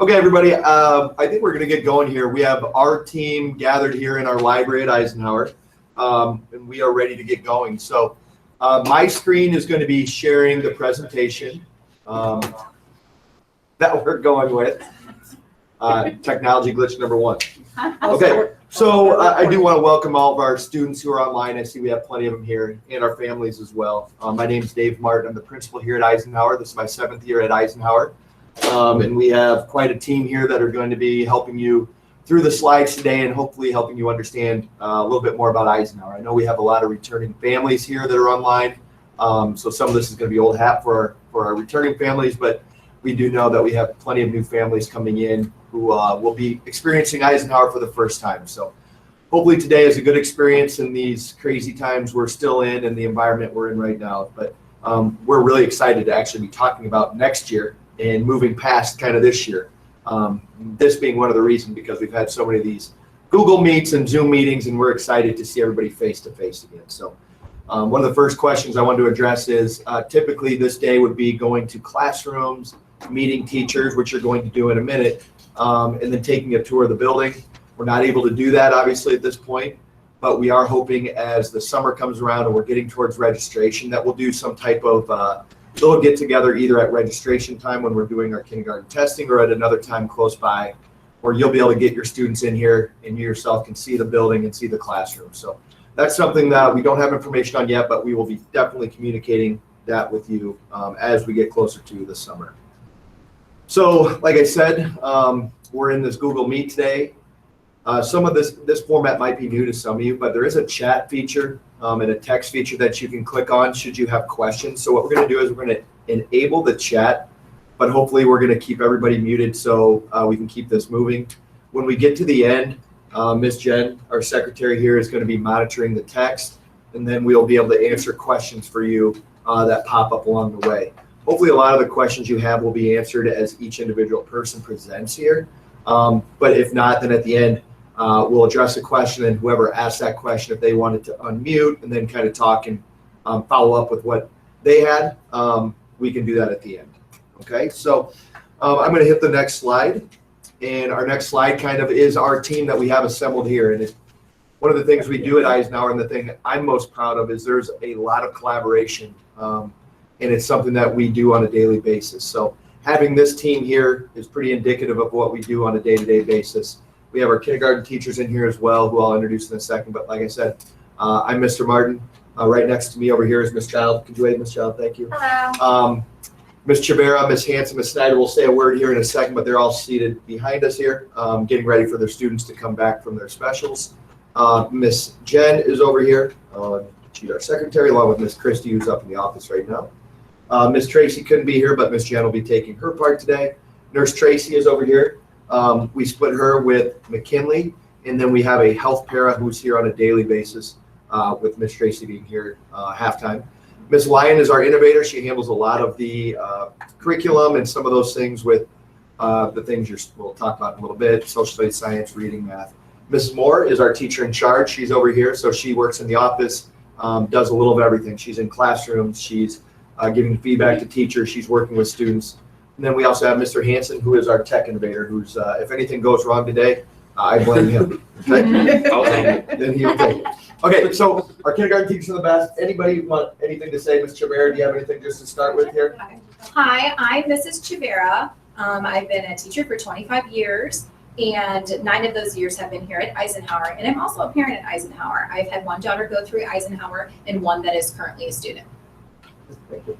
Okay, everybody, I think we're going to get going here. We have our team gathered here in our library at Eisenhower, and we are ready to get going. So my screen is going to be sharing the presentation that we're going with. Technology glitch number one. Okay, so I do want to welcome all of our students who are online. I see we have plenty of them here, and our families as well. My name is Dave Martin. I'm the principal here at Eisenhower. This is my 7th year at Eisenhower. And we have quite a team here that are going to be helping you through the slides today and hopefully helping you understand a little bit more about Eisenhower. I know we have a lot of returning families here that are online. So some of this is going to be old hat for our returning families, but we do know that we have plenty of new families coming in who will be experiencing Eisenhower for the first time. So hopefully today is a good experience in these crazy times we're still in and the environment we're in right now. But we're really excited to actually be talking about next year and moving past kind of this year. This being one of the reasons because we've had so many of these Google Meets and Zoom meetings, and we're excited to see everybody face to face again. So one of the first questions I wanted to address is typically this day would be going to classrooms, meeting teachers, which you're going to do in a minute, and then taking a tour of the building. We're not able to do that obviously at this point, but we are hoping as the summer comes around and we're getting towards registration that we'll do some type of little get together either at registration time when we're doing our kindergarten testing or at another time close by where you'll be able to get your students in here and you yourself can see the building and see the classroom. So that's something that we don't have information on yet, but we will be definitely communicating that with you as we get closer to the summer. So like I said, we're in this Google Meet today. Some of this format might be new to some of you, but there is a chat feature and a text feature that you can click on should you have questions. So what we're going to do is we're going to enable the chat, but hopefully we're going to keep everybody muted so we can keep this moving. When we get to the end, Ms. Jen, our secretary here, is going to be monitoring the text, and then we'll be able to answer questions for you that pop up along the way. Hopefully a lot of the questions you have will be answered as each individual person presents here. But if not, then at the end, we'll address a question, and whoever asked that question, if they wanted to unmute and then kind of talk and follow up with what they had, we can do that at the end. Okay, so I'm going to hit the next slide, and our next slide kind of is our team that we have assembled here. And one of the things we do at Eisenhower, and the thing I'm most proud of, is there's a lot of collaboration, and it's something that we do on a daily basis. So having this team here is pretty indicative of what we do on a day-to-day basis. We have our kindergarten teachers in here as well, who I'll introduce in a second. But like I said, I'm Mr. Martin. Right next to me over here is Ms. Child. Could you wave, Ms. Child? Thank you. Hello. Ms. Chavera, Ms. Hanson, Ms. Snyder will say a word here in a second, but they're all seated behind us here, getting ready for their students to come back from their specials. Ms. Jen is over here. She's our secretary, along with Ms. Christie, who's up in the office right now. Ms. Tracy couldn't be here, but Ms. Jen will be taking her part today. Nurse Tracy is over here. We split her with McKinley, and then we have a health para who's here on a daily basis with Ms. Tracy being here halftime. Ms. Lyon is our innovator. She handles a lot of the curriculum and some of those things with the things we'll talk about in a little bit, social studies, science, reading, math. Mrs. Moore is our teacher in charge. She's over here, so she works in the office, does a little of everything. She's in classrooms. She's giving feedback to teachers. She's working with students. And then we also have Mr. Hanson, who is our tech innovator, who's, if anything goes wrong today, I blame him. Okay? Then he'll take it. Okay, so our kindergarten teachers are the best. Anybody want anything to say? Ms. Chavera, do you have anything just to start with here? Hi, I'm Mrs. Chavera. I've been a teacher for 25 years, and 9 of those years have been here at Eisenhower. And I'm also a parent at Eisenhower. I've had one daughter go through Eisenhower and one that is currently a student. Thank you.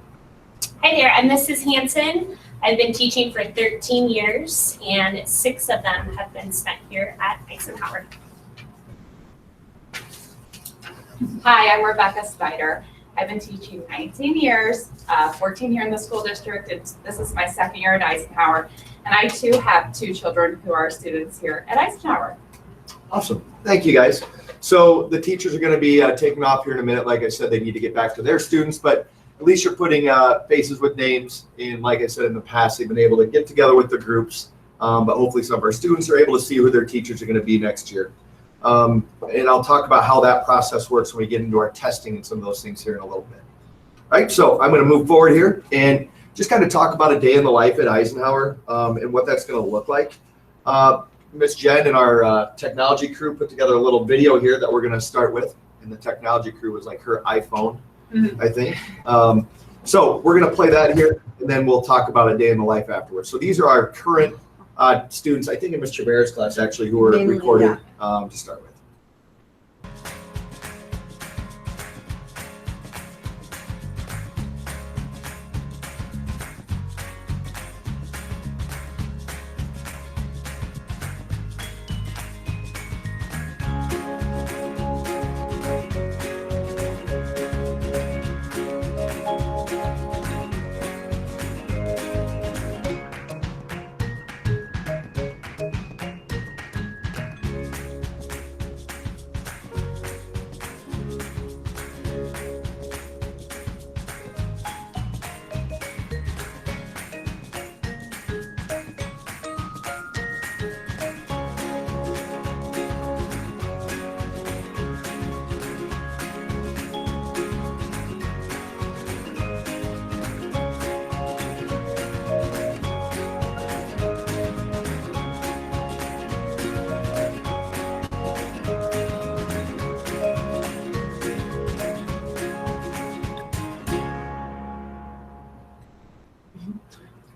Hi there, I'm Mrs. Hanson. I've been teaching for 13 years, and 6 of them have been spent here at Eisenhower. Hi, I'm Rebecca Snyder. I've been teaching 19 years, 14 here in the school district. This is my 2nd year at Eisenhower, and I too have 2 children who are students here at Eisenhower. Awesome. Thank you, guys. So the teachers are going to be taking off here in a minute. Like I said, they need to get back to their students, but at least you're putting faces with names. And like I said in the past, they've been able to get together with their groups, but hopefully some of our students are able to see who their teachers are going to be next year. And I'll talk about how that process works when we get into our testing and some of those things here in a little bit. All right, so I'm going to move forward here. And just kind of talk about a day in the life at Eisenhower and what that's going to look like. Miss Jen and our technology crew put together a little video here that we're going to start with. And the technology crew was like her iPhone, I think. So we're going to play that here, and then we'll talk about a day in the life afterwards. So these are our current students, I think in Ms. Chavera's class actually, who are Mainly, recorded to start with.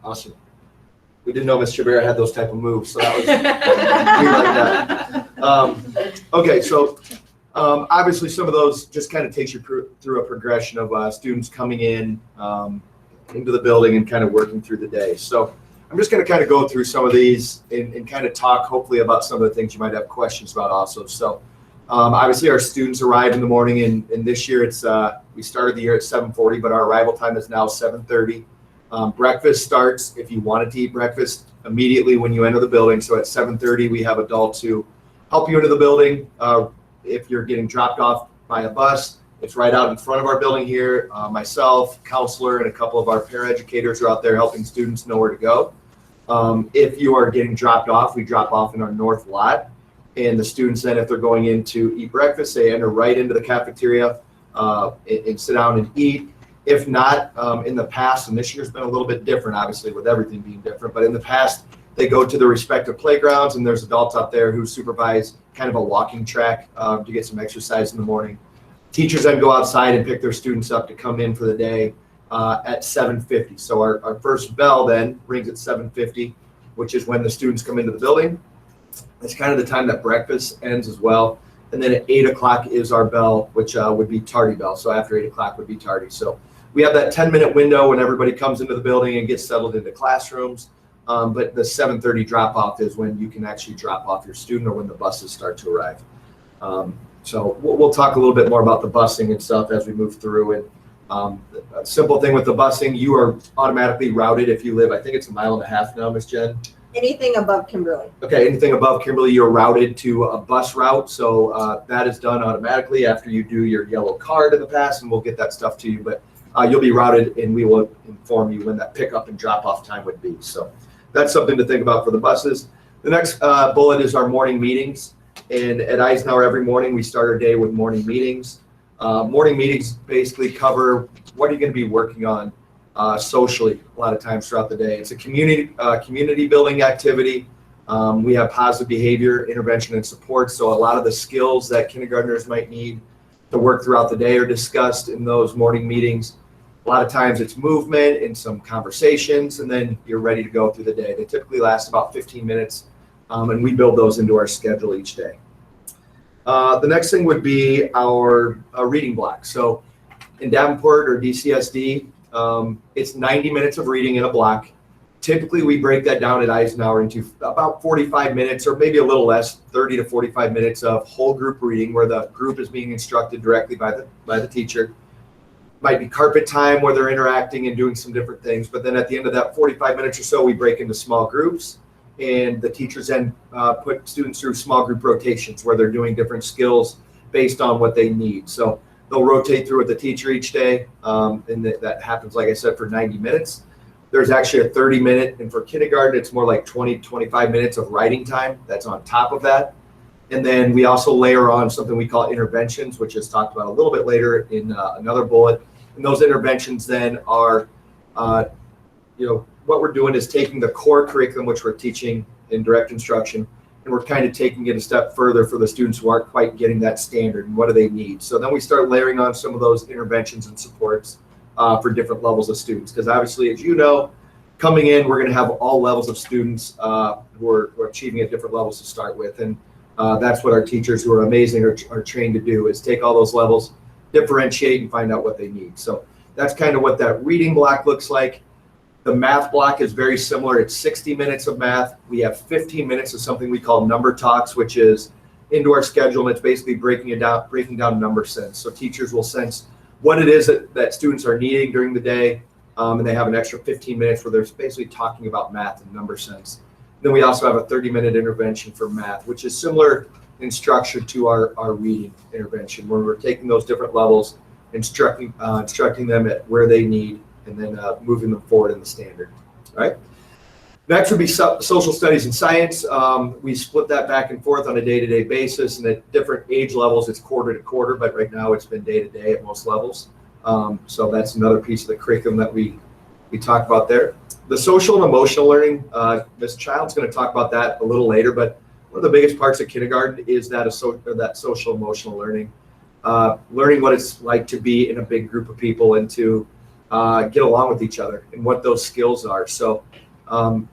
Awesome. We didn't know Ms. Chavera had those type of moves, so that was we like that. Okay, so obviously some of those just kind of takes you through a progression of students coming in into the building and kind of working through the day. So I'm just going to kind of go through some of these and kind of talk hopefully about some of the things you might have questions about also. So obviously our students arrive in the morning, and this year it's we started the year at 7:40, but our arrival time is now 7:30. Breakfast starts, if you wanted to eat breakfast, immediately when you enter the building. So at 7:30, we have adults who help you into the building. If you're getting dropped off by a bus, it's right out in front of our building here. Myself, counselor, and a couple of our paraeducators are out there helping students know where to go. If you are getting dropped off, we drop off in our north lot. And the students then, if they're going in to eat breakfast, they enter right into the cafeteria and sit down and eat. If not, in the past, and this year's been a little bit different, obviously, with everything being different, but in the past, they go to the respective playgrounds, and there's adults out there who supervise kind of a walking track to get some exercise in the morning. Teachers then go outside and pick their students up to come in for the day at 7:50. So our first bell then rings at 7:50, which is when the students come into the building. It's kind of the time that breakfast ends as well. And then at 8 o'clock is our bell, which would be tardy bell. So after 8 o'clock would be tardy. So we have that 10-minute window when everybody comes into the building and gets settled into classrooms. But the 7:30 drop-off is when you can actually drop off your student or when the buses start to arrive. So we'll talk a little bit more about the busing and stuff as we move through. And a simple thing with the busing, you are automatically routed if you live, I think it's 1.5 miles now, Ms. Jen? Anything above Kimberly. Okay, anything above Kimberly, you're routed to a bus route. So that is done automatically after you do your yellow card in the past, and we'll get that stuff to you. But you'll be routed, and we will inform you when that pickup and drop-off time would be. So that's something to think about for the buses. The next bullet is our morning meetings. And at Eisenhower, every morning we start our day with morning meetings. Morning meetings basically cover what are you going to be working on socially a lot of times throughout the day. It's a community building activity. We have positive behavior, intervention, and support. So a lot of the skills that kindergartners might need to work throughout the day are discussed in those morning meetings. A lot of times it's movement and some conversations, and then you're ready to go through the day. They typically last about 15 minutes, and we build those into our schedule each day. The next thing would be our reading block. So in Davenport or DCSD, it's 90 minutes of reading in a block. Typically, we break that down at Eisenhower into about 45 minutes or maybe a little less, 30 to 45 minutes of whole group reading where the group is being instructed directly by the teacher. Might be carpet time where they're interacting and doing some different things. But then at the end of that 45 minutes or so, we break into small groups. And the teachers then put students through small group rotations where they're doing different skills based on what they need. So they'll rotate through with the teacher each day. And that happens, like I said, for 90 minutes. There's actually a 30-minute, and for kindergarten, it's more like 20, 25 minutes of writing time. That's on top of that. And then we also layer on something we call interventions, which is talked about a little bit later in another bullet. And those interventions then are what we're doing is taking the core curriculum, which we're teaching in direct instruction, and we're kind of taking it a step further for the students who aren't quite getting that standard and what do they need. So then we start layering on some of those interventions and supports for different levels of students, because obviously, as you know, coming in, we're going to have all levels of students who are achieving at different levels to start with, and that's what our teachers, who are amazing, are trained to do, is take all those levels, differentiate, and find out what they need. So that's kind of what that reading block looks like. The math block is very similar. It's 60 minutes of math. We have 15 minutes of something we call number talks, which is into our schedule, and it's basically breaking down number sense. So teachers will sense what it is that students are needing during the day, and they have an extra 15 minutes where they're basically talking about math and number sense. Then we also have a 30-minute intervention for math, which is similar in structure to our reading intervention, where we're taking those different levels, instructing them at where they need, and then moving them forward in the standard. All right. Next would be social studies and science. We split that back and forth on a day-to-day basis, and at different age levels, it's quarter to quarter, but right now it's been day-to-day at most levels. So that's another piece of the curriculum that we talked about there. The social and emotional learning, Ms. Child's going to talk about that a little later, but one of the biggest parts of kindergarten is that social emotional learning. Learning what it's like to be in a big group of people and to get along with each other and what those skills are. So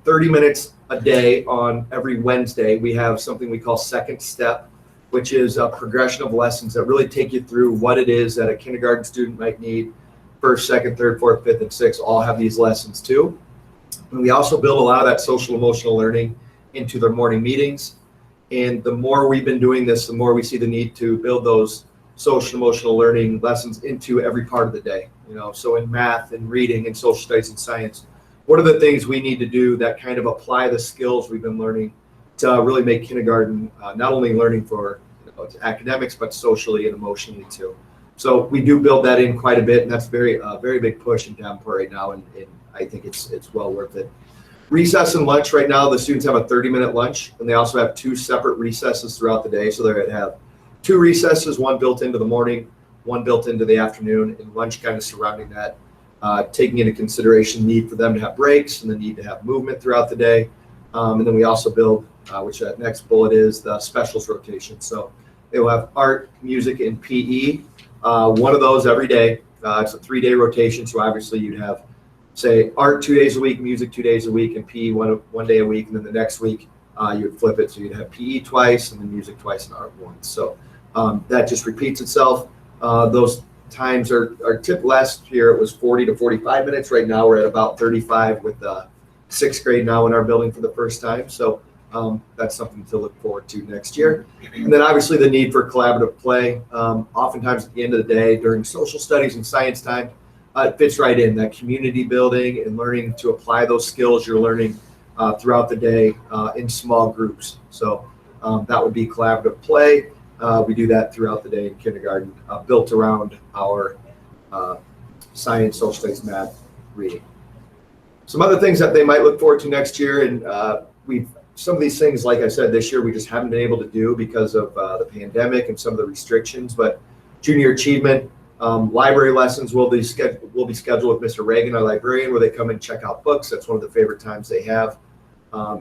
30 minutes a day on every Wednesday, we have something we call Second Step, which is a progression of lessons that really take you through what it is that a kindergarten student might need. First, second, third, fourth, fifth, and sixth all have these lessons too. And we also build a lot of that social emotional learning into their morning meetings. And the more we've been doing this, the more we see the need to build those social emotional learning lessons into every part of the day. So in math and reading and social studies and science, what are the things we need to do that kind of apply the skills we've been learning to really make kindergarten not only learning for academics, but socially and emotionally too. So we do build that in quite a bit, and that's very big push in Davenport right now, and I think it's well worth it. Recess and lunch right now, the students have a 30-minute lunch, and they also have 2 separate recesses throughout the day. So they're going to have 2 recesses, one built into the morning, one built into the afternoon, and lunch kind of surrounding that, taking into consideration the need for them to have breaks and the need to have movement throughout the day. And then we also build, which that next bullet is, the specials rotation. So they will have art, music, and PE, one of those every day. It's a 3-day rotation, so obviously you'd have, say, art 2 days a week, music 2 days a week, and PE one day a week, and then the next week you would flip it, so you'd have PE twice and then music twice and art once. So that just repeats itself. Those times are tip last year it was 40 to 45 minutes. Right now we're at about 35 with 6th grade now in our building for the first time. So that's something to look forward to next year. And then obviously the need for collaborative play. Oftentimes at the end of the day during social studies and science time, it fits right in that community building and learning to apply those skills you're learning throughout the day in small groups. So that would be collaborative play. We do that throughout the day in kindergarten, built around our science, social studies, math, reading. Some other things that they might look forward to next year, and some of these things, like I said, this year we just haven't been able to do because of the pandemic and some of the restrictions. But junior achievement, library lessons will be scheduled with Mr. Reagan, our librarian, where they come and check out books. That's one of the favorite times they have.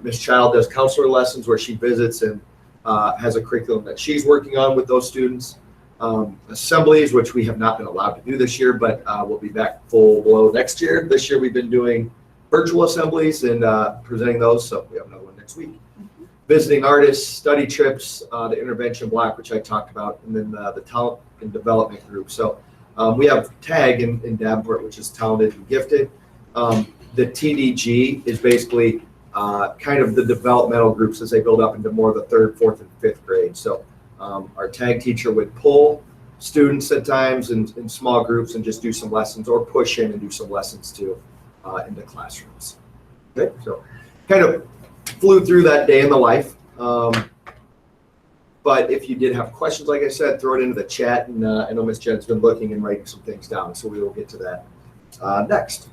Ms. Child does counselor lessons where she visits and has a curriculum that she's working on with those students. Assemblies, which we have not been allowed to do this year, but we'll be back full blow next year. This year we've been doing virtual assemblies and presenting those, so we have another one next week. Visiting artists, study trips, the intervention block, which I talked about, and then the talent and development group. So we have TAG in Davenport, which is talented and gifted. The TDG is basically kind of the developmental groups as they build up into more of the 3rd, 4th, and 5th grade. So our TAG teacher would pull students at times in small groups and just do some lessons, or push in and do some lessons too into classrooms. Okay, so kind of flew through that day in the life. But if you did have questions, like I said, throw it into the chat, and I know Ms. Jen's been looking and writing some things down, so we will get to that next.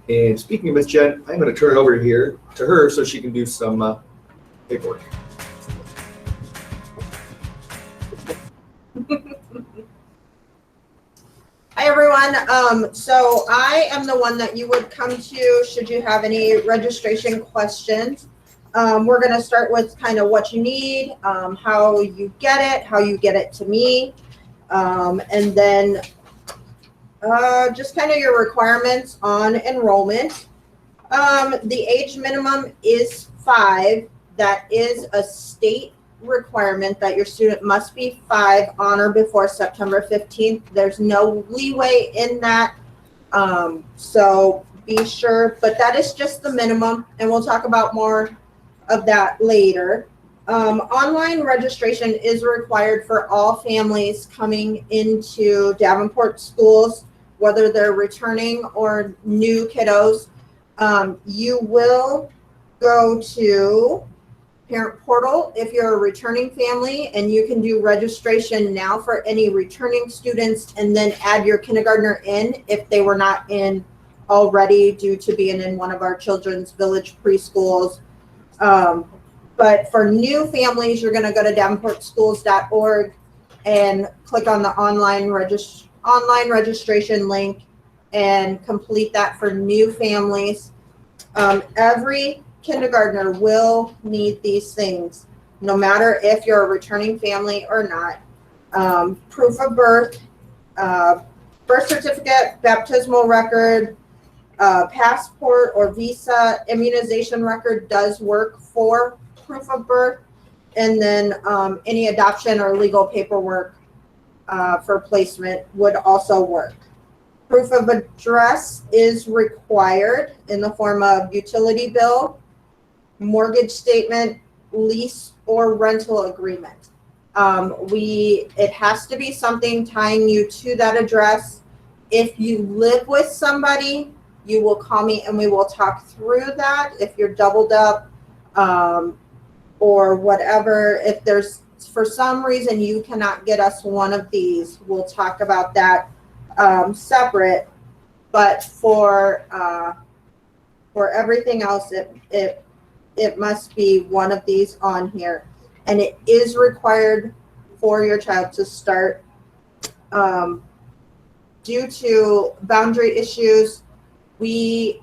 And speaking of Ms. Jen, I'm going to turn it over here to her so she can do some paperwork. Hi, everyone. So I am the one that you would come to should you have any registration questions. We're going to start with kind of what you need, how you get it to me, and then just kind of your requirements on enrollment. The age minimum is 5. That is a state requirement that your student must be 5 on or before September 15th. There's no leeway in that. So be sure, but that is just the minimum, and we'll talk about more of that later. Online registration is required for all families coming into Davenport schools, whether they're returning or new kiddos. You will go to Parent Portal if you're a returning family, and you can do registration now for any returning students and then add your kindergartner in if they were not in already due to being in one of our children's village preschools. But for new families, you're going to go to davenportschools.org and click on the online registration link and complete that for new families. Every kindergartner will need these things, no matter if you're a returning family or not. Proof of birth, birth certificate, baptismal record, passport or visa, immunization record does work for proof of birth, and then any adoption or legal paperwork for placement would also work. Proof of address is required in the form of utility bill, mortgage statement, lease, or rental agreement. It has to be something tying you to that address. If you live with somebody, you will call me and we will talk through that. If you're doubled up or whatever, if there's for some reason you cannot get us one of these, we'll talk about that separate. But for everything else, it must be one of these on here, and it is required for your child to start. Due to boundary issues, we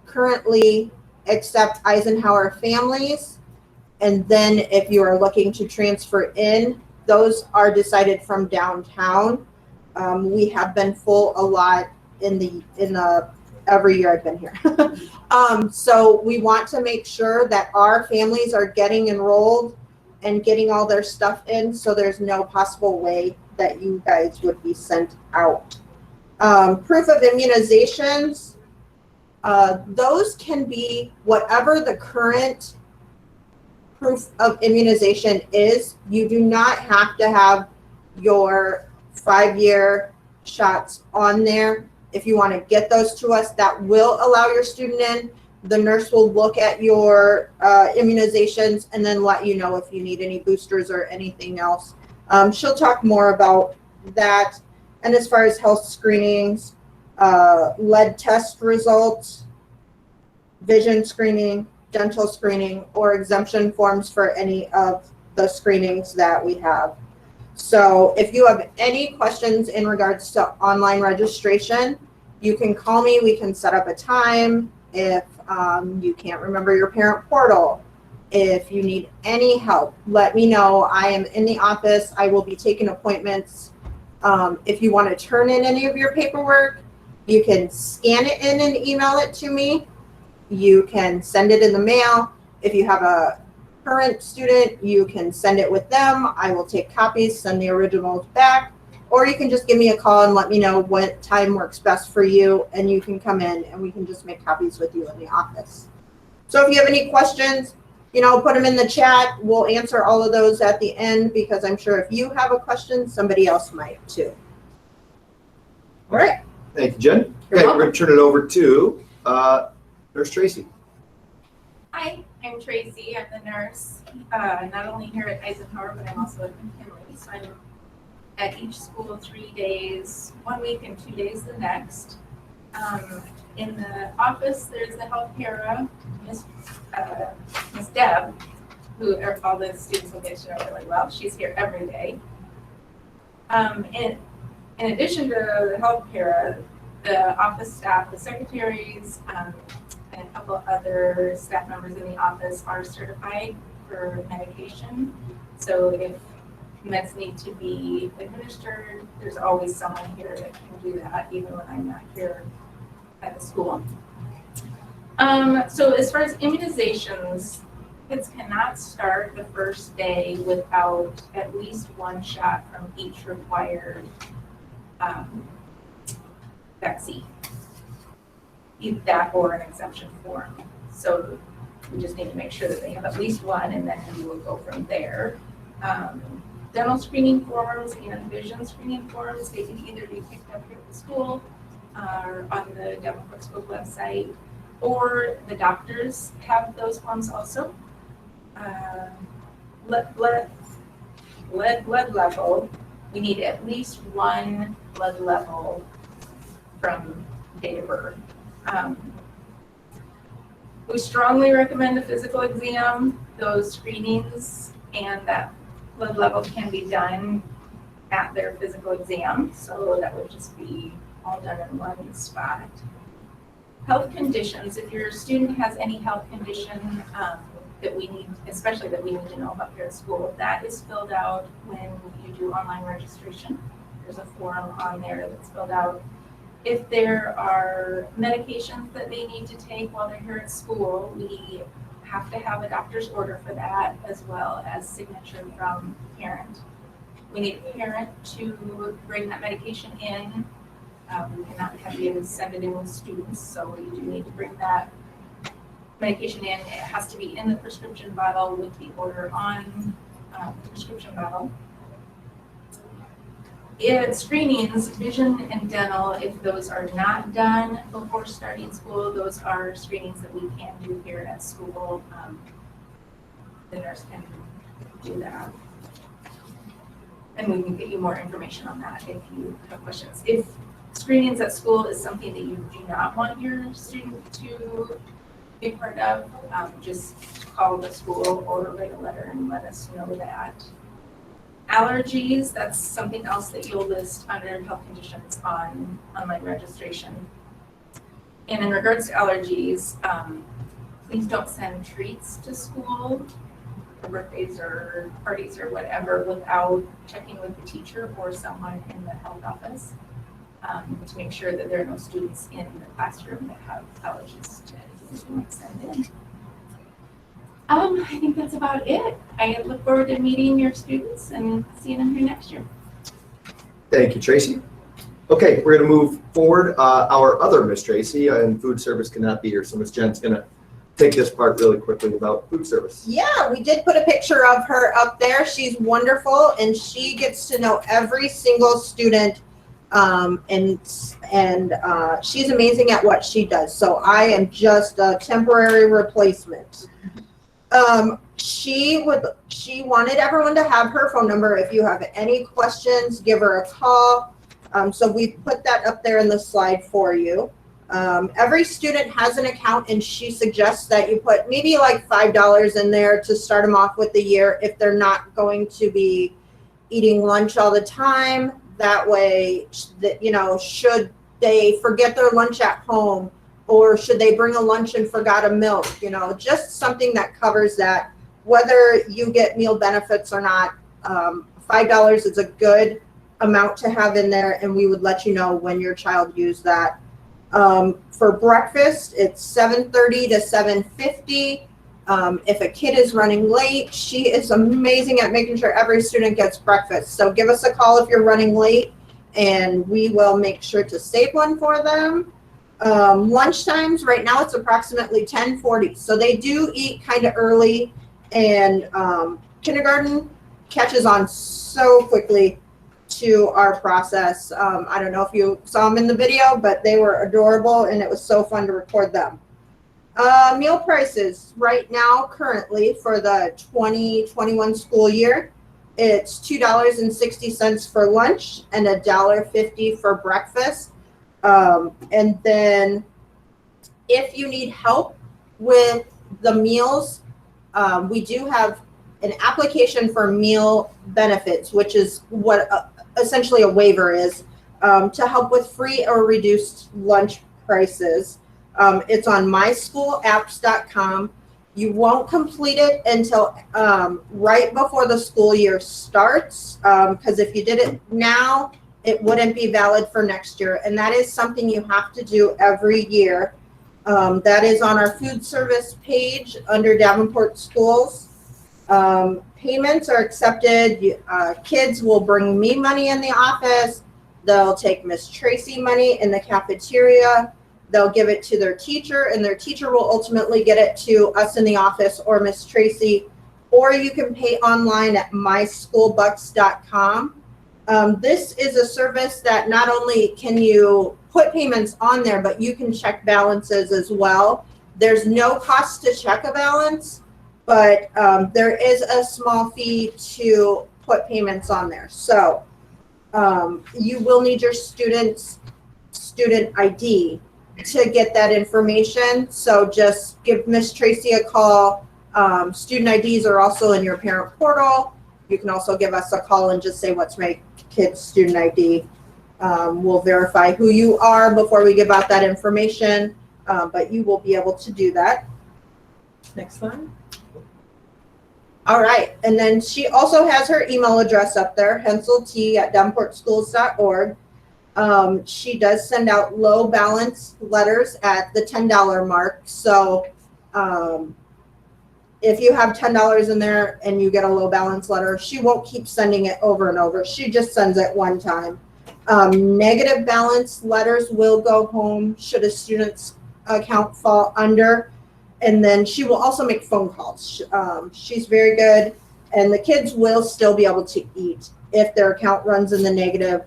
currently accept Eisenhower families, and then if you are looking to transfer in, those are decided from downtown. We have been full a lot in the every year I've been here. So we want to make sure that our families are getting enrolled and getting all their stuff in, so there's no possible way that you guys would be sent out. Proof of immunizations, those can be whatever the current proof of immunization is. You do not have to have your 5-year shots on there. If you want to get those to us, that will allow your student in. The nurse will look at your immunizations and then let you know if you need any boosters or anything else. She'll talk more about that. And as far as health screenings, lead test results, vision screening, dental screening, or exemption forms for any of the screenings that we have. So if you have any questions in regards to online registration, you can call me. We can set up a time. If you can't remember your parent portal, if you need any help, let me know. I am in the office. I will be taking appointments. If you want to turn in any of your paperwork, you can scan it in and email it to me. You can send it in the mail. If you have a current student, you can send it with them. I will take copies, send the originals back, or you can just give me a call and let me know what time works best for you, and you can come in and we can just make copies with you in the office. So if you have any questions, put them in the chat. We'll answer all of those at the end, because I'm sure if you have a question, somebody else might too. All right. Thank you, Jen. Okay, we're going to turn it over to Nurse Tracy. Hi, I'm Tracy. I'm the nurse, not only here at Eisenhower, but I'm also at McKinley. So I'm at each school 3 days, 1 week and 2 days the next. In the office, there's the health para, Miss Deb, who all the students will get to know really well. She's here every day. And In addition to the health para, the office staff, the secretaries, and a couple other staff members in the office are certified for medication. So if meds need to be administered, there's always someone here that can do that, even when I'm not here at the school. So as far as immunizations, kids cannot start the first day without at least one shot from each required vaccine. Either that or an exemption form. So we just need to make sure that they have at least one, and then we will go from there. Dental screening forms and vision screening forms, they can either be picked up here at the school or on the Dental Textbook website, or the doctors have those forms also. Blood level, we need at least one blood level from date of birth. We strongly recommend a physical exam. Those screenings and that blood level can be done at their physical exam, so that would just be all done in one spot. Health conditions, if your student has any health condition that we need, especially that we need to know about here at school, that is filled out when you do online registration. There's a form on there that's filled out. If there are medications that they need to take while they're here at school, we have to have a doctor's order for that, as well as signature from parent. We need a parent to bring that medication in. We cannot have you send it in with students, so you do need to bring that medication in. It has to be in the prescription bottle with the order on the prescription bottle. In screenings, vision and dental, if those are not done before starting school, those are screenings that we can do here at school. The nurse can do that. And we can get you more information on that if you have questions. If screenings at school is something that you do not want your student to be part of, just call the school or write a letter and let us know that. Allergies, that's something else that you'll list under health conditions on online registration. And in regards to allergies, please don't send treats to school for birthdays or parties or whatever without checking with the teacher or someone in the health office to make sure that there are no students in the classroom that have allergies to anything you might send in. I think that's about it. I look forward to meeting your students and seeing them here next year. Thank you, Tracy. Okay, we're going to move forward. Our other Miss Tracy in food service cannot be here, so Miss Jen's going to take this part really quickly about food service. Yeah, we did put a picture of her up there. She's wonderful, and she gets to know every single student, and she's amazing at what she does. So I am just a temporary replacement. She wanted everyone to have her phone number. If you have any questions, give her a call. So we put that up there in the slide for you. Every student has an account, and she suggests that you put maybe like $5 in there to start them off with the year if they're not going to be eating lunch all the time. That way, should they forget their lunch at home, or should they bring a lunch and forgot a milk, just something that covers that. Whether you get meal benefits or not, $5 is a good amount to have in there, and we would let you know when your child used that. For breakfast, it's $7:30 to $7:50. If a kid is running late, she is amazing at making sure every student gets breakfast. So give us a call if you're running late, and we will make sure to save one for them. Lunch times, right now it's approximately 10:40. So they do eat kind of early, and kindergarten catches on so quickly to our process. I don't know if you saw them in the video, but they were adorable, and it was so fun to record them. Meal prices right now, currently for the 2021 school year, it's $2.60 for lunch and $1.50 for breakfast. And then if you need help with the meals, we do have an application for meal benefits, which is what essentially a waiver is. to help with free or reduced lunch prices. It's on myschoolapps.com. You won't complete it until right before the school year starts, because if you did it now, it wouldn't be valid for next year. And that is something you have to do every year. That is on our food service page under Davenport Schools. Payments are accepted. Kids will bring me money in the office. They'll take Miss Tracy money in the cafeteria. They'll give it to their teacher, and their teacher will ultimately get it to us in the office or Miss Tracy. Or you can pay online at myschoolbucks.com. This is a service that not only can you put payments on there, but you can check balances as well. There's no cost to check a balance, but there is a small fee to put payments on there. So you will need your student ID to get that information. So just give Miss Tracy a call. Student IDs are also in your parent portal. You can also give us a call and just say, what's my kid's student ID? We'll verify who you are before we give out that information, but you will be able to do that. Next slide. All right, and then she also has her email address up there, henselt@davenportschools.org. She does send out low balance letters at the $10 mark. So if you have $10 in there and you get a low balance letter, she won't keep sending it over and over. She just sends it one time. Negative balance letters will go home should a student's account fall under. And then she will also make phone calls. She's very good. And the kids will still be able to eat if their account runs in the negative.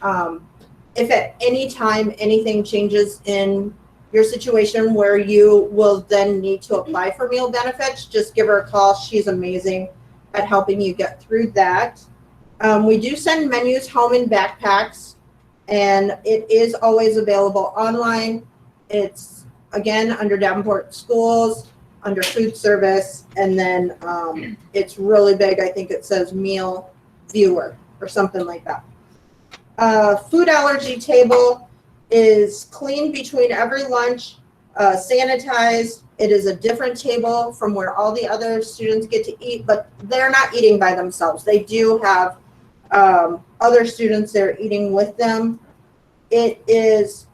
If at any time anything changes in your situation where you will then need to apply for meal benefits, just give her a call. She's amazing at helping you get through that. We do send menus home in backpacks, and it is always available online. It's, again, under Davenport Schools, under food service, and then it's really big. I think it says meal viewer or something like that. Food allergy table is cleaned between every lunch, sanitized. It is a different table from where all the other students get to eat, but they're not eating by themselves. They do have other students there eating with them. It is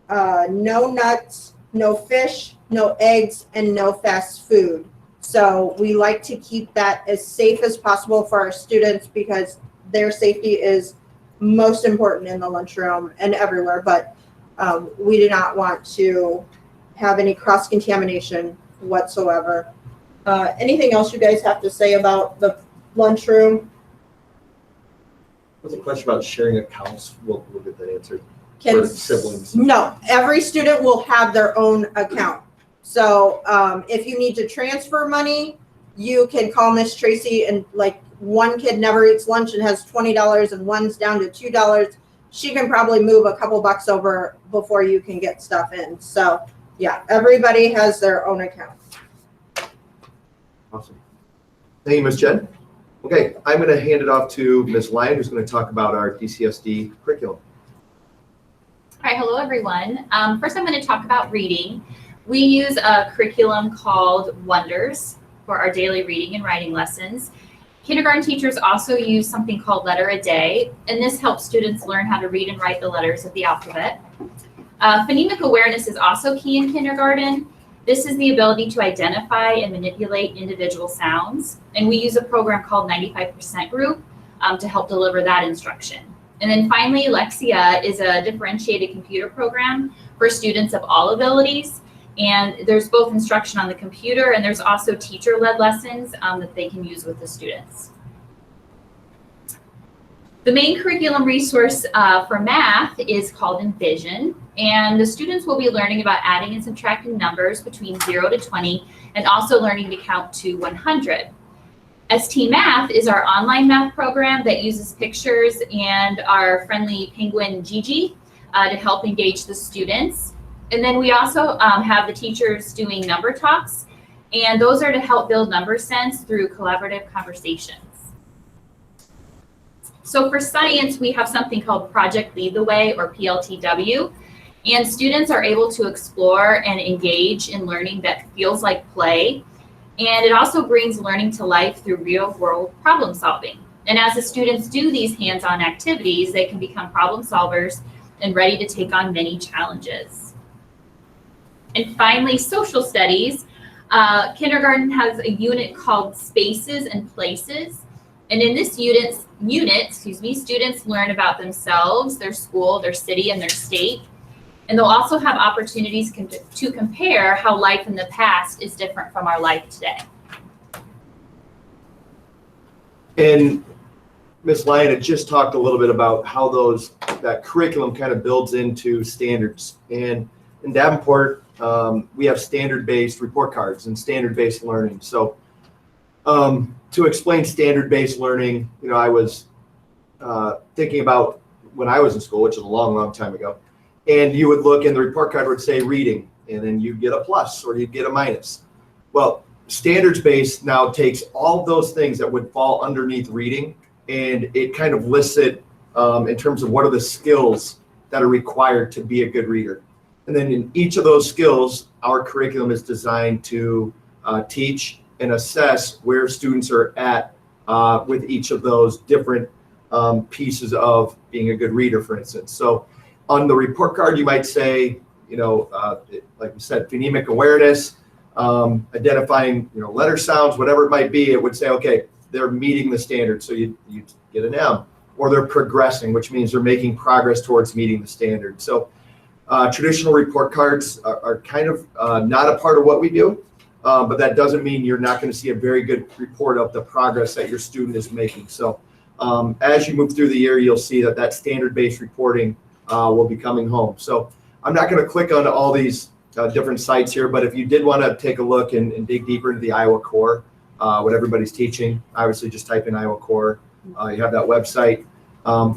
no nuts, no fish, no eggs, and no fast food. So we like to keep that as safe as possible for our students because their safety is most important in the lunchroom and everywhere, but we do not want to have any cross-contamination whatsoever. Anything else you guys have to say about the lunchroom? What's the question about sharing accounts? We'll get that answered. Can For siblings. No, every student will have their own account. So if you need to transfer money, you can call Miss Tracy, and like one kid never eats lunch and has $20 and one's down to $2. She can probably move a couple bucks over before you can get stuff in. So yeah, everybody has their own account. Awesome. Thank you, Ms. Jen. Okay, I'm going to hand it off to Ms. Lyon, who's going to talk about our Dcsd curriculum. All right, hello everyone. First I'm going to talk about reading. We use a curriculum called Wonders for our daily reading and writing lessons. Kindergarten teachers also use something called Letter a Day, and this helps students learn how to read and write the letters of the alphabet. Phonemic Awareness is also key in kindergarten. This is the ability to identify and manipulate individual sounds, and we use a program called 95% Group to help deliver that instruction. And then finally, Lexia is a differentiated computer program for students of all abilities. And there's both instruction on the computer and there's also teacher-led lessons that they can use with the students. The main curriculum resource for math is called Envision. And the students will be learning about adding and subtracting numbers between 0 to 20 and also learning to count to 100. ST Math is our online math program that uses pictures and our friendly penguin Gigi to help engage the students. And then we also have the teachers doing number talks, and those are to help build number sense through collaborative conversations. So for science, we have something called Project Lead the Way, or PLTW, and students are able to explore and engage in learning that feels like play, and it also brings learning to life through real-world problem solving. And as the students do these hands-on activities, they can become problem solvers and ready to take on many challenges. And finally, social studies. Kindergarten has a unit called Spaces and Places. And in this unit, students learn about themselves, their school, their city, and their state. And they'll also have opportunities to compare how life in the past is different from our life today. And Ms. Lyon had just talked a little bit about how that curriculum kind of builds into standards. And in Davenport, we have standard-based report cards and standard-based learning. So to explain standard-based learning, I was thinking about when I was in school, which is a long, long time ago, and you would look and the report card would say reading, and then you'd get a plus or you'd get a minus. Well, standards-based now takes all of those things that would fall underneath reading, and it kind of lists it in terms of what are the skills that are required to be a good reader. And then in each of those skills, our curriculum is designed to teach and assess where students are at with each of those different pieces of being a good reader, for instance. So on the report card, you might say, like we said, phonemic awareness, identifying, letter sounds, whatever it might be. It would say, okay, they're meeting the standard, so you get an M. Or they're progressing, which means they're making progress towards meeting the standard. So traditional report cards are kind of not a part of what we do, but that doesn't mean you're not going to see a very good report of the progress that your student is making. So as you move through the year, you'll see that standard-based reporting will be coming home. So I'm not going to click on all these different sites here, but if you did want to take a look and dig deeper into the Iowa Core, what everybody's teaching, obviously just type in Iowa Core. You have that website.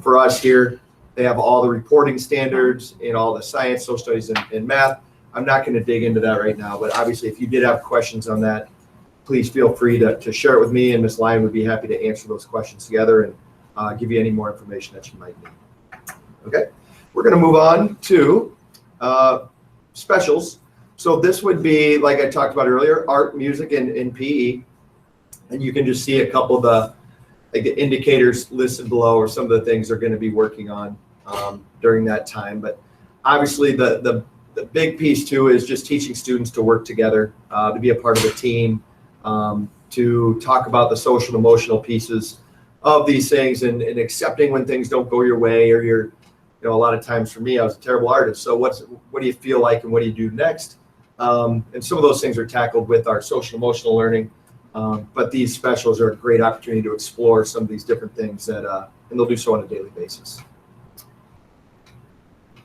For us here, they have all the reporting standards in all the science, social studies, and math. I'm not going to dig into that right now, but obviously if you did have questions on that, please feel free to share it with me, and Ms. Lyon would be happy to answer those questions together and give you any more information that you might need. Okay, we're going to move on to specials. So this would be, like I talked about earlier, art, music, and PE. And you can just see a couple of the indicators listed below, or some of the things they're going to be working on during that time. But obviously the big piece too is just teaching students to work together, to be a part of a team, to talk about the social and emotional pieces of these things, and accepting when things don't go your way, or you're, a lot of times for me, I was a terrible artist. So what do you feel like and what do you do next? And some of those things are tackled with our social emotional learning. But these specials are a great opportunity to explore some of these different things and they'll do so on a daily basis.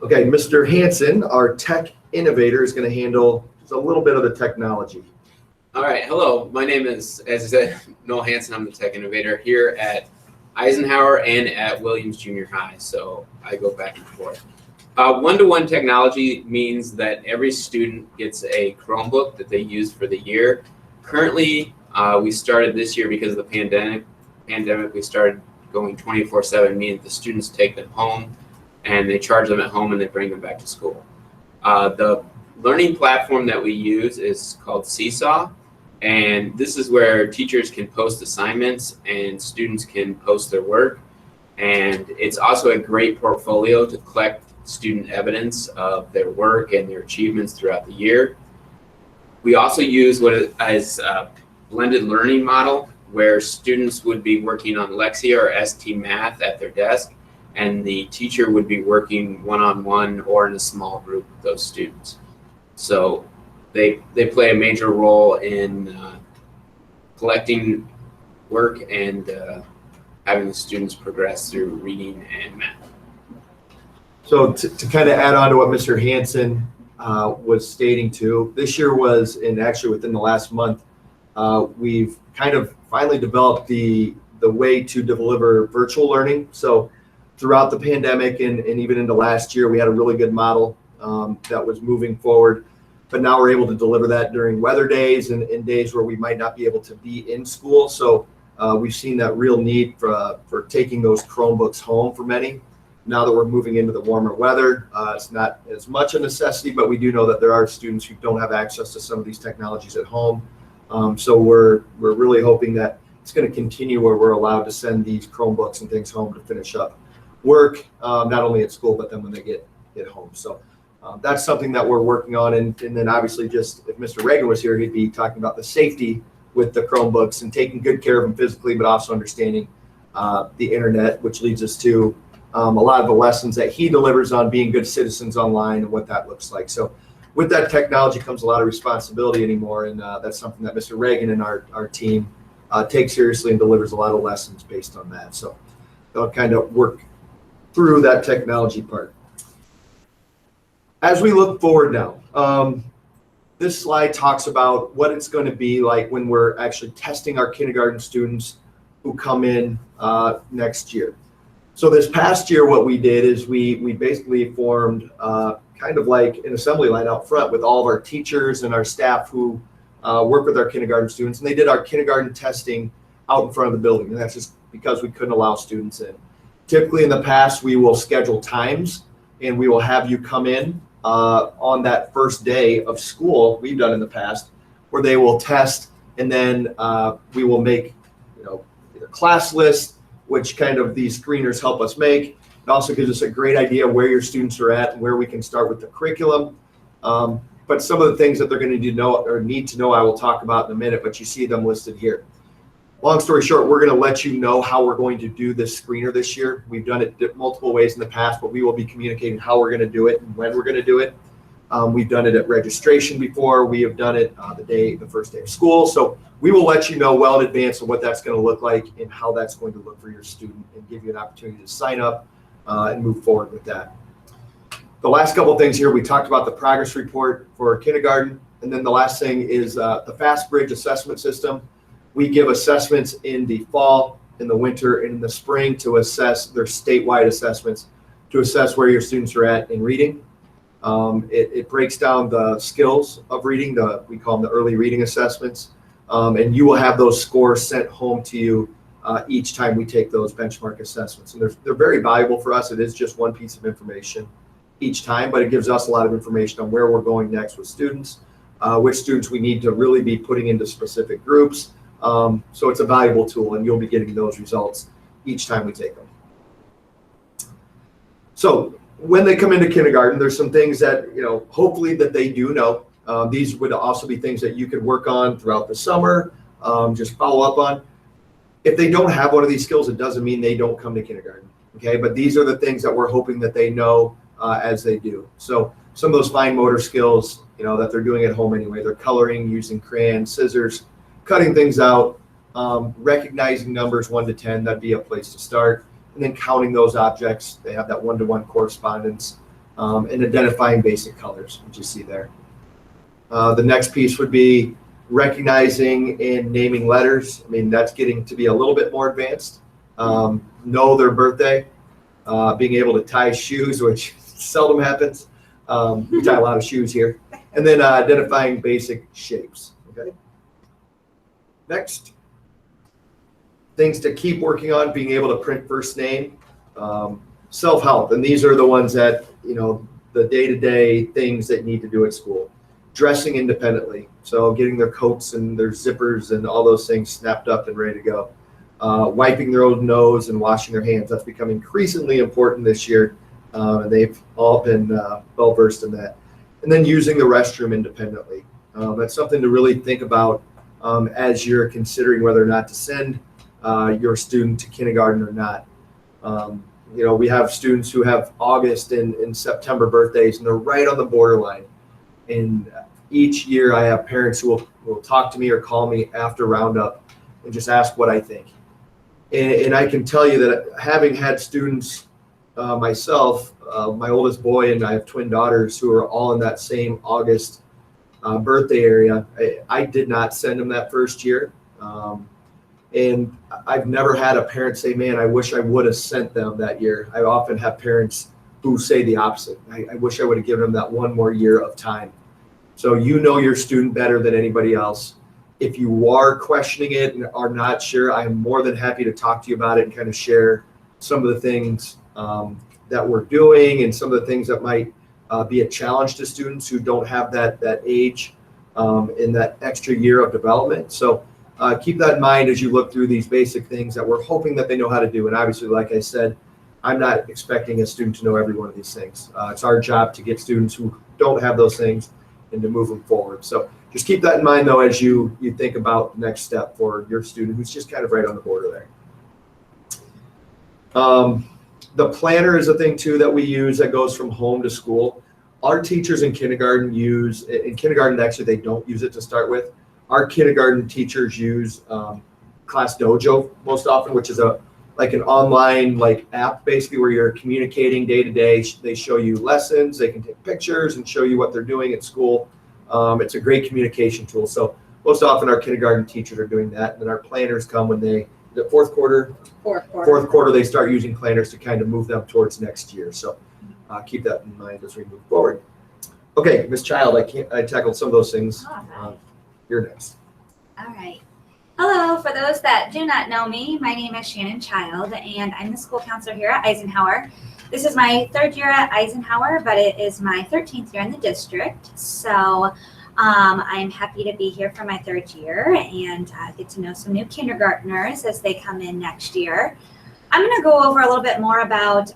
Okay, Mr. Hanson, our tech innovator, is going to handle just a little bit of the technology. All right, hello. My name is, as I said, Noel Hanson. I'm the tech innovator here at Eisenhower and at Williams Junior High, so I go back and forth. One-to-one technology means that every student gets a Chromebook that they use for the year. Currently, we started this year because of the pandemic, we started going 24/7, meaning the students take them home and they charge them at home and they bring them back to school. The learning platform that we use is called Seesaw, and this is where teachers can post assignments and students can post their work. And it's also a great portfolio to collect student evidence of their work and their achievements throughout the year. We also use what is a blended learning model, where students would be working on Lexia or ST Math at their desk, and the teacher would be working one-on-one or in a small group with those students. So they play a major role in collecting work and having the students progress through reading and math. So to kind of add on to what Mr. Hanson was stating too, this year was, and actually within the last month, we've kind of finally developed the way to deliver virtual learning. So throughout the pandemic and even into last year, we had a really good model that was moving forward. But now we're able to deliver that during weather days and days where we might not be able to be in school. So We've seen that real need for taking those Chromebooks home for many. Now that we're moving into the warmer weather, it's not as much a necessity, but we do know that there are students who don't have access to some of these technologies at home. So we're really hoping that it's going to continue where we're allowed to send these Chromebooks and things home to finish up work, not only at school, but then when they get home. So that's something that we're working on. And then obviously, just if Mr. Reagan was here, he'd be talking about the safety with the Chromebooks and taking good care of them physically, but also understanding the internet, which leads us to a lot of the lessons that he delivers on being good citizens online and what that looks like. So with that technology comes a lot of responsibility anymore, and that's something that Mr. Reagan and our team takes seriously and delivers a lot of lessons based on that. So they'll kind of work through that technology part. As we look forward now, this slide talks about what it's going to be like when we're actually testing our kindergarten students who come in next year. So this past year, what we did is we basically formed kind of like an assembly line out front with all of our teachers and our staff who work with our kindergarten students, and they did our kindergarten testing out in front of the building, and that's just because we couldn't allow students in. Typically in the past, we will schedule times and we will have you come in on that first day of school, we've done in the past, where they will test, and then we will make either class lists, which kind of these screeners help us make. It also gives us a great idea where your students are at and where we can start with the curriculum. But some of the things that they're going to need to know, I will talk about in a minute, but you see them listed here. Long story short, we're going to let you know how we're going to do this screener this year. We've done it multiple ways in the past, but we will be communicating how we're going to do it and when we're going to do it. We've done it at registration before. We have done it the first day of school. So we will let you know well in advance of what that's going to look like and how that's going to look for your student and give you an opportunity to sign up and move forward with that. The last couple of things here, we talked about the progress report for kindergarten. And then the last thing is the Fast Bridge assessment system. We give assessments in the fall, in the winter, and in the spring to assess their statewide assessments to assess where your students are at in reading. It breaks down the skills of reading, we call them the early reading assessments, and you will have those scores sent home to you each time we take those benchmark assessments. And they're very valuable for us. It is just one piece of information each time, but it gives us a lot of information on where we're going next with students, which students we need to really be putting into specific groups. So it's a valuable tool, and you'll be getting those results each time we take them. So when they come into kindergarten, there's some things that, hopefully that they do know. These would also be things that you could work on throughout the summer, just follow up on. If they don't have one of these skills, it doesn't mean they don't come to kindergarten, okay? But these are the things that we're hoping that they know as they do. So some of those fine motor skills, that they're doing at home anyway. They're coloring, using crayons, scissors, cutting things out, recognizing numbers 1 to 10, that'd be a place to start. And then counting those objects, they have that one-to-one correspondence, and identifying basic colors, which you see there. The next piece would be recognizing and naming letters. I mean, that's getting to be a little bit more advanced. Know their birthday, being able to tie shoes, which seldom happens. We tie a lot of shoes here. And then identifying basic shapes, okay? Next. Things to keep working on, being able to print first name, self-help. And these are the ones that, the day-to-day things that you need to do at school. Dressing independently. So getting their coats and their zippers and all those things snapped up and ready to go. Wiping their own nose and washing their hands. That's become increasingly important this year. And they've all been well-versed in that. And then using the restroom independently. That's something to really think about as you're considering whether or not to send your student to kindergarten or not. We have students who have August and September birthdays, and they're right on the borderline. And each year I have parents who will talk to me or call me after Roundup and just ask what I think. And I can tell you that having had students myself, my oldest boy and I have twin daughters who are all in that same August birthday area, I did not send them that first year. And I've never had a parent say, man, I wish I would have sent them that year. I often have parents who say the opposite. I wish I would have given them that one more year of time. So your student better than anybody else. If you are questioning it and are not sure, I'm more than happy to talk to you about it and kind of share some of the things that we're doing and some of the things that might be a challenge to students who don't have that age in that extra year of development. So keep that in mind as you look through these basic things that we're hoping that they know how to do. And obviously, like I said, I'm not expecting a student to know every one of these things. It's our job to get students who don't have those things and to move them forward. So just keep that in mind, though, as you think about the next step for your student who's just kind of right on the border there. The planner is a thing, too, that we use that goes from home to school. Our teachers in kindergarten actually, they don't use it to start with. Our kindergarten teachers use Class Dojo most often, which is like an online app basically where you're communicating day to day. They show you lessons, they can take pictures and show you what they're doing at school. It's a great communication tool. So most often our kindergarten teachers are doing that. And then our planners come when the fourth quarter, they start using planners to kind of move them towards next year. So keep that in mind as we move forward. Okay, Ms. Child, I tackled some of those things. You're next. All right. Hello, for those that do not know me, my name is Shannon Child, and I'm the school counselor here at Eisenhower. This is my 3rd year at Eisenhower, but it is my 13th year in the district. So I'm happy to be here for my 3rd year and get to know some new kindergartners as they come in next year. I'm going to go over a little bit more about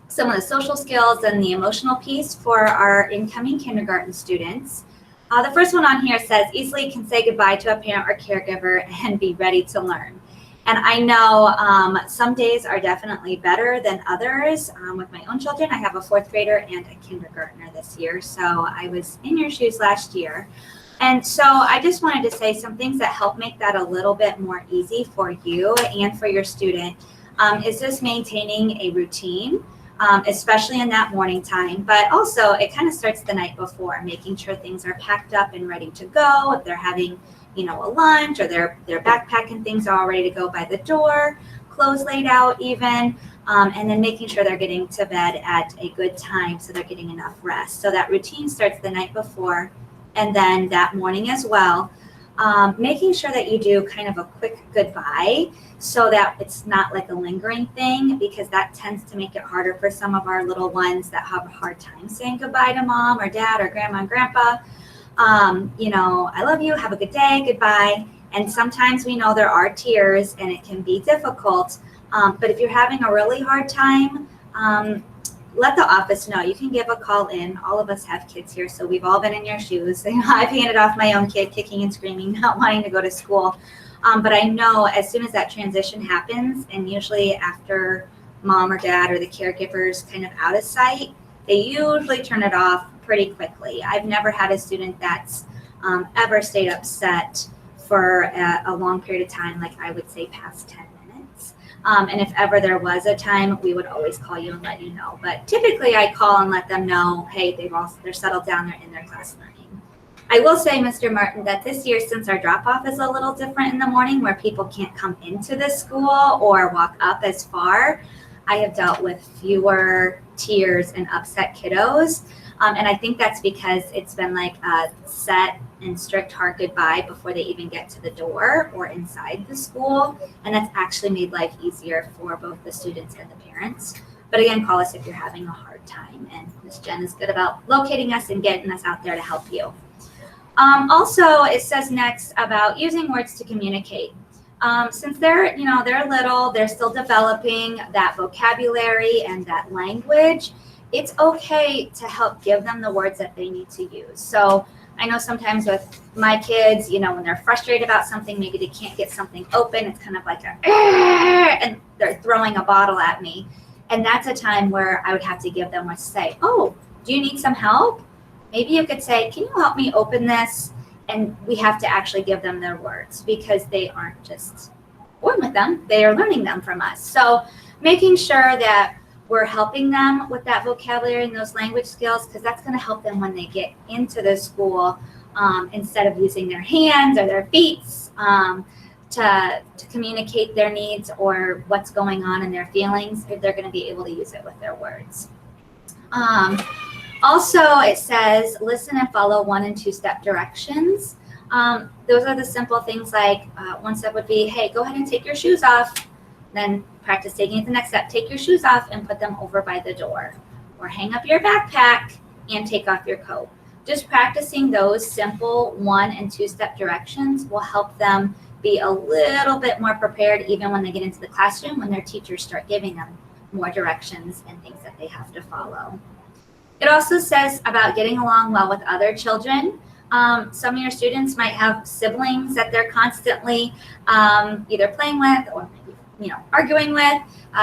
some of the social skills and the emotional piece for our incoming kindergarten students. The first one on here says, easily can say goodbye to a parent or caregiver and be ready to learn. And I know some days are definitely better than others. With my own children, I have a 4th grader and a kindergartner this year. So I was in your shoes last year. And so I just wanted to say some things that help make that a little bit more easy for you and for your student is just maintaining a routine. Especially in that morning time, but also it kind of starts the night before, making sure things are packed up and ready to go. If they're having, a lunch or their backpack and things are all ready to go by the door, clothes laid out even, and then making sure they're getting to bed at a good time so they're getting enough rest. So that routine starts the night before and then that morning as well. Making sure that you do kind of a quick goodbye so that it's not like a lingering thing, because that tends to make it harder for some of our little ones that have a hard time saying goodbye to mom or dad or grandma and grandpa. I love you, have a good day, goodbye. And sometimes we know there are tears and it can be difficult, but if you're having a really hard time, let the office know. You can give a call in. All of us have kids here, so we've all been in your shoes. I've handed off my own kid kicking and screaming, not wanting to go to school. But I know as soon as that transition happens, and usually after mom or dad or the caregiver's kind of out of sight, they usually turn it off pretty quickly. I've never had a student that's ever stayed upset for a long period of time, like I would say past 10 minutes. And if ever there was a time, we would always call you and let you know. But typically I call and let them know, hey, they're settled down, they're in their class learning. I will say, Mr. Martin, that this year, since our drop-off is a little different in the morning where people can't come into the school or walk up as far, I have dealt with fewer tears and upset kiddos. And I think that's because it's been like a set and strict hard goodbye before they even get to the door or inside the school. And that's actually made life easier for both the students and the parents. But again, call us if you're having a hard time. And Ms. Jen is good about locating us and getting us out there to help you. Also, it says next about using words to communicate. Since they're little, they're still developing that vocabulary and that language. It's okay to help give them the words that they need to use. So I know sometimes with my kids, when they're frustrated about something, maybe they can't get something open. It's kind of like and they're throwing a bottle at me. And that's a time where I would have to give them words to say, oh, do you need some help? Maybe you could say, can you help me open this? And we have to actually give them their words because they aren't just born with them. They are learning them from us. So making sure that we're helping them with that vocabulary and those language skills, because that's going to help them when they get into the school instead of using their hands or their feet to communicate their needs or what's going on in their feelings. They're going to be able to use it with their words. Also, it says listen and follow 1- and 2-step directions. Those are the simple things like one step would be, hey, go ahead and take your shoes off. Then practice taking it the next step. Take your shoes off and put them over by the door. Or hang up your backpack and take off your coat. Just practicing those simple 1 and 2 step directions will help them be a little bit more prepared even when they get into the classroom, when their teachers start giving them more directions and things that they have to follow. It also says about getting along well with other children. Some of your students might have siblings that they're constantly either playing with or maybe arguing with.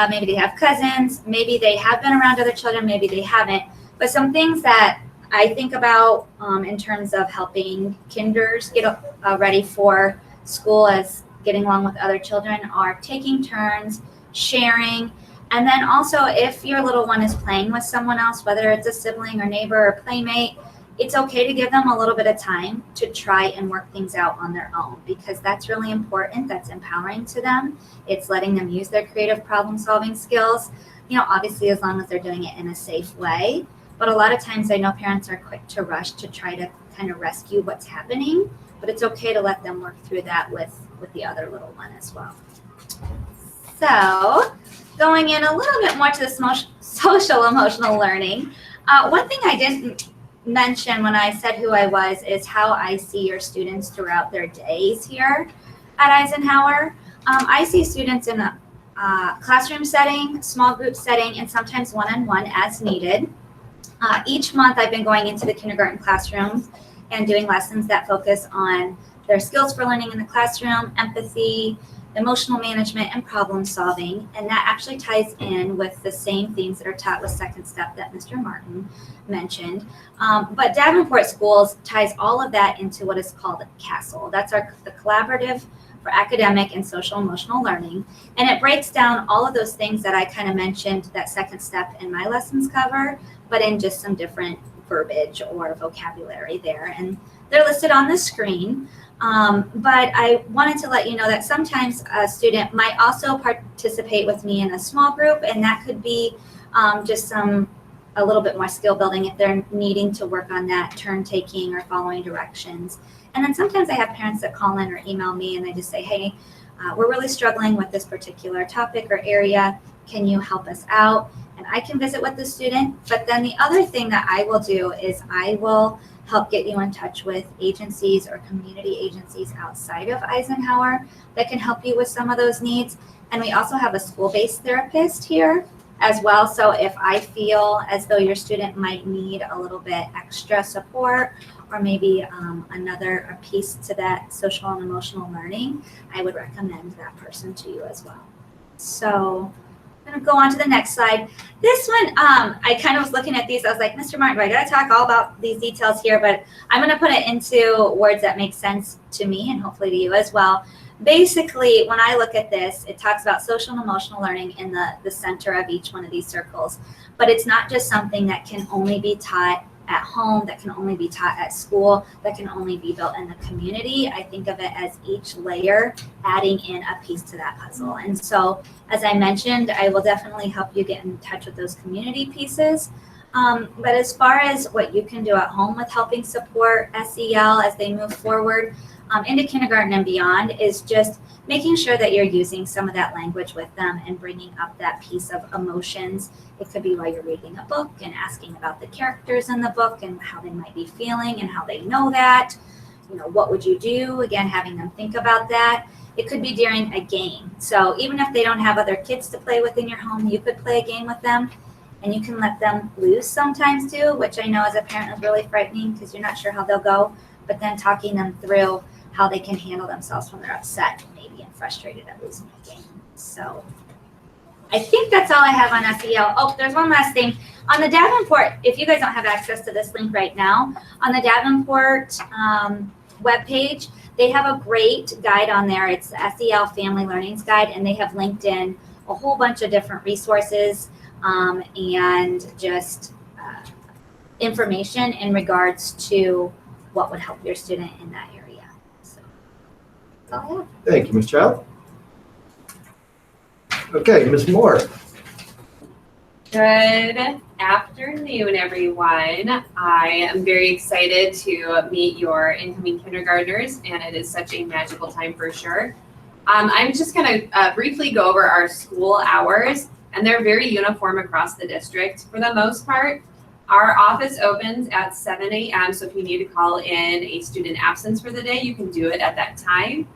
Maybe they have cousins. Maybe they have been around other children. Maybe they haven't. But some things that I think about in terms of helping kinders get ready for school as getting along with other children are taking turns, sharing, and then also if your little one is playing with someone else, whether it's a sibling or neighbor or playmate, it's okay to give them a little bit of time to try and work things out on their own, because that's really important. That's empowering to them. It's letting them use their creative problem-solving skills, obviously as long as they're doing it in a safe way. But a lot of times I know parents are quick to rush to try to kind of rescue what's happening, but it's okay to let them work through that with the other little one as well. So going in a little bit more to the social emotional learning, one thing I didn't mention when I said who I was is how I see your students throughout their days here at Eisenhower. I see students in a classroom setting, small group setting, and sometimes one-on-one as needed. Each month I've been going into the kindergarten classrooms and doing lessons that focus on their skills for learning in the classroom, empathy, emotional management, and problem solving. And that actually ties in with the same themes that are taught with Second Step that Mr. Martin mentioned. But Davenport Schools ties all of that into what is called CASTLE. That's the Collaborative for Academic and Social Emotional Learning. And it breaks down all of those things that I kind of mentioned that Second Step in my lessons cover, but in just some different verbiage or vocabulary there. And they're listed on the screen. But I wanted to let you know that sometimes a student might also participate with me in a small group, and that could be just a little bit more skill building if they're needing to work on that turn taking or following directions. And then sometimes I have parents that call in or email me and they just say, hey, we're really struggling with this particular topic or area. Can you help us out? And I can visit with the student. But then the other thing that I will do is I will help get you in touch with agencies or community agencies outside of Eisenhower that can help you with some of those needs. And we also have a school-based therapist here as well. So if I feel as though your student might need a little bit extra support or maybe another piece to that social and emotional learning, I would recommend that person to you as well. So I'm gonna go on to the next slide. This one, I kind of was looking at these. I was like, Mr. Martin, do I gotta talk all about these details here? But I'm gonna put it into words that make sense to me and hopefully to you as well. Basically, when I look at this, it talks about social and emotional learning in the center of each one of these circles. But it's not just something that can only be taught at home, that can only be taught at school, that can only be built in the community. I think of it as each layer adding in a piece to that puzzle. And so, as I mentioned, I will definitely help you get in touch with those community pieces. But as far as what you can do at home with helping support SEL as they move forward into kindergarten and beyond is just making sure that you're using some of that language with them and bringing up that piece of emotions. It could be while you're reading a book and asking about the characters in the book and how they might be feeling and how they know that. You know, what would you do? Again, having them think about that. It could be during a game. So even if they don't have other kids to play with in your home, you could play a game with them. And you can let them lose sometimes too, which I know as a parent is really frightening because you're not sure how they'll go. But then talking them through how they can handle themselves when they're upset maybe and frustrated at losing a game. So I think that's all I have on SEL. Oh, there's one last thing. On the Davenport, if you guys don't have access to this link right now, on the Davenport webpage, they have a great guide on there. It's the SEL Family Learnings Guide, and they have linked in a whole bunch of different resources and just information in regards to what would help your student in that area. So that's all I have. Thank you, Ms. Child. Okay, Ms. Moore. Good afternoon, everyone. I am very excited to meet your incoming kindergartners, and it is such a magical time for sure. I'm just going to briefly go over our school hours, and they're very uniform across the district for the most part. Our office opens at 7 a.m., so if you need to call in a student absence for the day, you can do it at that time.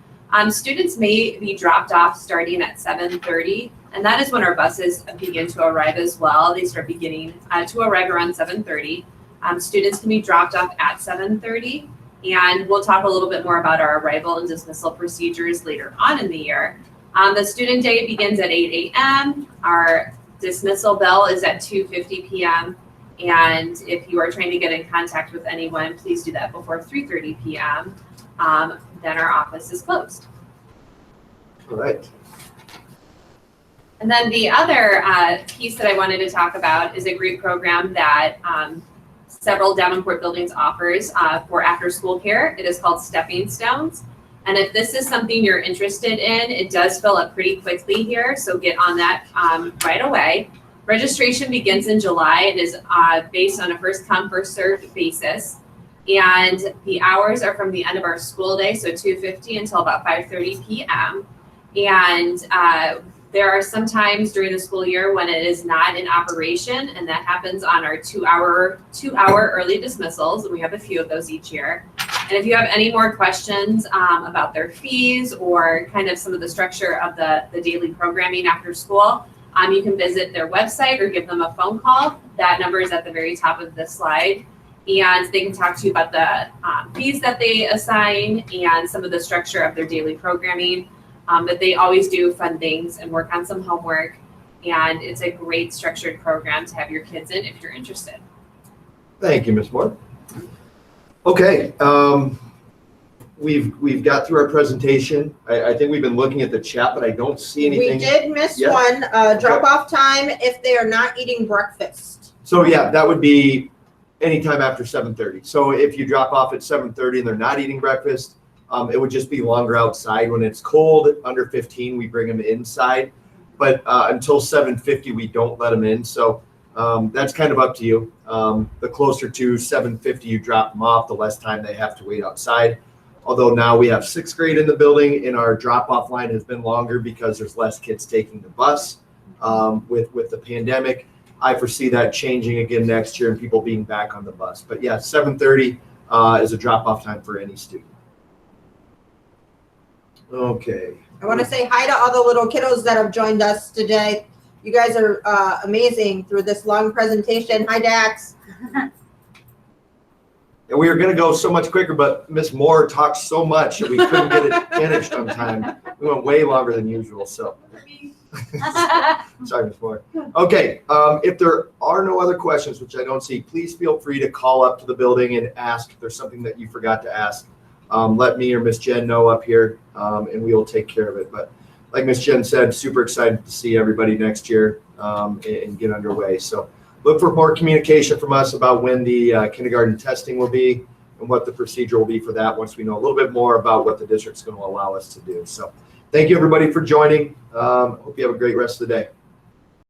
Students may be dropped off starting at 7:30, and that is when our buses begin to arrive as well. They start beginning to arrive around 7:30. Students can be dropped off at 7:30, and we'll talk a little bit more about our arrival and dismissal procedures later on in the year. The student day begins at 8 a.m. Our dismissal bell is at 2:50 p.m. And if you are trying to get in contact with anyone, please do that before 3:30 p.m. Then our office is closed. All right. And then the other piece that I wanted to talk about is a great program that several Davenport buildings offers for after-school care. It is called Stepping Stones. And if this is something you're interested in, it does fill up pretty quickly here, so get on that right away. Registration begins in July. It is based on a first-come, first-served basis. And the hours are from the end of our school day, so 2:50 until about 5:30 p.m. And there are some times during the school year when it is not in operation, and that happens on our two-hour early dismissals, and we have a few of those each year. And if you have any more questions about their fees or kind of some of the structure of the daily programming after school, you can visit their website or give them a phone call. That number is at the very top of the slide. And they can talk to you about the fees that they assign and some of the structure of their daily programming. But they always do fun things and work on some homework. And it's a great structured program to have your kids in if you're interested. Thank you, Ms. Moore. Okay, we've got through our presentation. I think we've been looking at the chat, but I don't see anything. We did miss Yeah. one, drop-off time if they are not eating breakfast. So yeah, that would be anytime after 7:30. So if you drop off at 7:30 and they're not eating breakfast, it would just be longer outside. When it's cold, under 15, we bring them inside. But until 7:50, we don't let them in. So that's kind of up to you. The closer to 7:50 you drop them off, the less time they have to wait outside. Although now we have 6th grade in the building, and our drop-off line has been longer because there's less kids taking the bus with the pandemic. I foresee that changing again next year and people being back on the bus. But yeah, 7:30 is a drop-off time for any student. Okay. I want to say hi to all the little kiddos that have joined us today. You guys are amazing through this long presentation. Hi, Dax. And we were going to go so much quicker, but Ms. Moore talked so much that we couldn't get it finished on time. We went way longer than usual, so. Sorry, Ms. Moore. Okay, if there are no other questions, which I don't see, please feel free to call up to the building and ask if there's something that you forgot to ask. Let me or Ms. Jen know up here, and we will take care of it. But like Ms. Jen said, super excited to see everybody next year and get underway. So look for more communication from us about when the kindergarten testing will be and what the procedure will be for that once we know a little bit more about what the district's going to allow us to do. So thank you, everybody, for joining. Hope you have a great rest of the day.